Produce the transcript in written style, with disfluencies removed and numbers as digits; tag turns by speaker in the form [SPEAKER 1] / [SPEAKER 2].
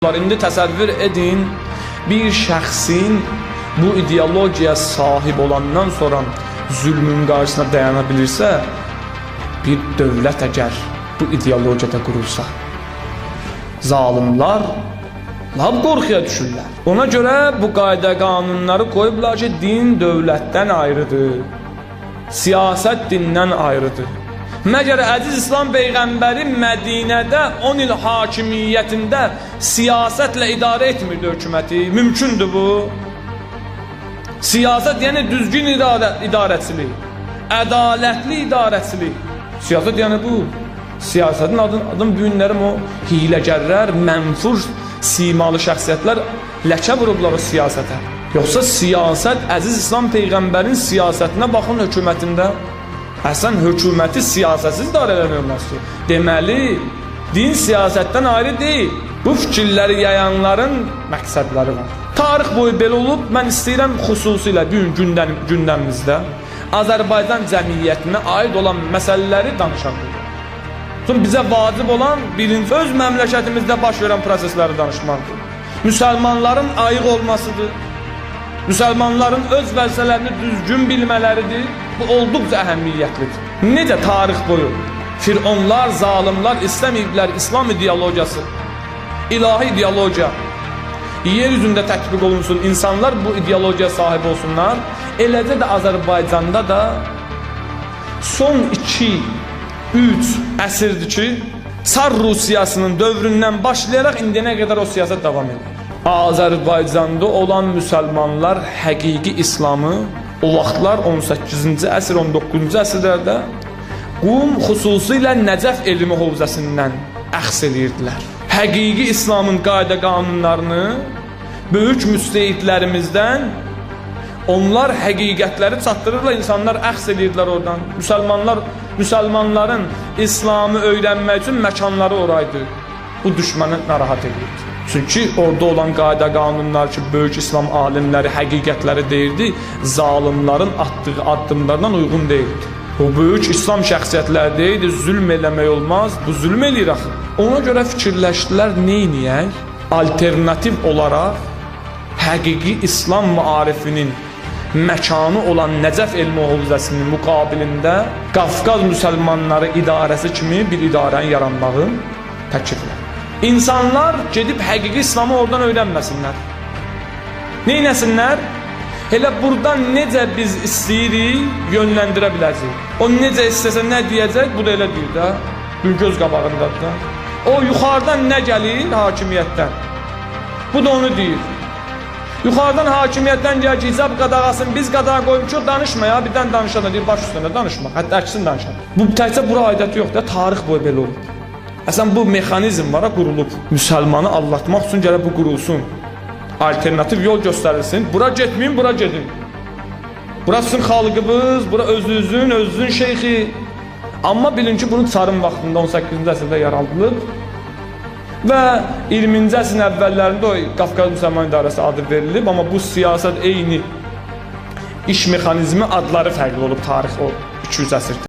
[SPEAKER 1] İndi təsəvvür edin, bir şəxsin bu ideologiyaya sahib olandan sonra zülmün qarşısına dayana bilirsə, bir dövlət əgər bu ideologiyada qurulsa, zalimlar lab qorxuya düşürlər. Ona görə bu qayda qanunları qoyublar ki, din dövlətdən ayrıdır, siyasət dindən ayrıdır. Məgər əziz İslam Peyğəmbəri Mədinədə 10 il hakimiyyətində siyasətlə idarə etmirdi hökuməti. Mümkündür bu. Siyasət yəni düzgün idarəçilik, ədalətli idarəçilik. Siyasət yəni bu. Siyasətin adın bu günlərim o hiləgərlər, mənfur simalı şəxsiyyətlər ləkə vurublar o siyasətə. Yoxsa siyasət, əziz İslam Peyğəmbərin siyasətinə baxın hökumətində. Əsən hökuməti siyasətsiz idarə eləmək olmaz ki. Deməli, din siyasətdən ayrı deyil. Bu fikirləri yayanların məqsədləri var. Tarix boyu belə olub, mən istəyirəm xüsusilə bugün gündəmimizdə Azərbaycan cəmiyyətinə aid olan məsələləri danışaq. Sonra bizə vacib olan birinci öz məmləkətimizdə baş verən prosesləri danışmaqdır. Müsəlmanların ayıq olmasıdır. Müsəlmanların öz vəzifələrini düzgün bilmələridir. Bu olduqca əhəmiyyətlidir. Necə tarix boyu fironlar, zalimlar istəməyiblər İslam ideologiyası, ilahi ideologiya yer üzündə tətbiq olunsun, insanlar bu ideologiya sahib olsunlar. Eləcə də Azərbaycanda da son 2-3 əsrdir ki, Çar Rusiyasının dövründən başlayaraq indiyənə qədər o siyasət davam edir. Azərbaycanda olan müsəlmanlar həqiqi İslamı o vaxtlar 18-ci əsr, 19-cu əsrlərdə Qum xüsusilə Nəcəf elmi hovzəsindən əxs edirdilər. Həqiqi İslamın qayda qanunlarını böyük müstehidlərimizdən onlar həqiqətləri çatdırırlar, insanlar əxs edirdilər oradan. Müsəlmanların İslamı öyrənmək üçün məkanları oraydı. Bu düşməni narahat edirdi. Çünki orada olan qayda qanunlar ki, böyük İslam alimləri həqiqətləri deyirdi, zalimların atdığı addımlardan uyğun deyildi. O böyük İslam şəxsiyyətləri deyirdi, zülm eləmək olmaz, bu zülm eləyir axı. Ona görə fikirləşdilər, neyniyək? Alternativ olaraq həqiqi İslam maarifinin məkanı olan Nəcəf elmi hovzəsinin müqabilində Qafqaz müsəlmanları idarəsi kimi bir idarənin yaranmağın təkliflər. İnsanlar gedib həqiqi İslamı oradan öyrənməsinlər. Neynəsinlər? Elə buradan necə biz istəyirik yönləndirə biləcək. O necə istəsə nə deyəcək, bu da elə deyir də. Bir göz qabağındadır da. O yuxarıdan nə gəlir? Hakimiyyətdən. Bu da onu deyir. Yuxarıdan hakimiyyətdən deyir ki, icab qadağasın, biz qadağa qoymuşuq, danışma ya, birdən danışan deyir, baş üstündə danışmaq, hətta əksin danışan. Bu təkcə bura aidəti yox da, tarix boyu belə olub. Əsən bu mexanizm var, qurulub. Müsəlmanı allatmaq üçün gərək bu qurulsun. Alternativ yol göstərilsin. Bura getməyin, bura gedin. Bura sizin xalqınız, bura özünüzün şeyxi. Amma bilin ki, bunun Çarın vaxtında 18-ci əsrdə yaradılıb və 20-ci əsrin əvvəllərində o Qafqaz Müsəlman İdarəsi adı verilib, amma bu siyasət eyni iş mexanizmi adları fərqli olub tarix o 200 əsrdə.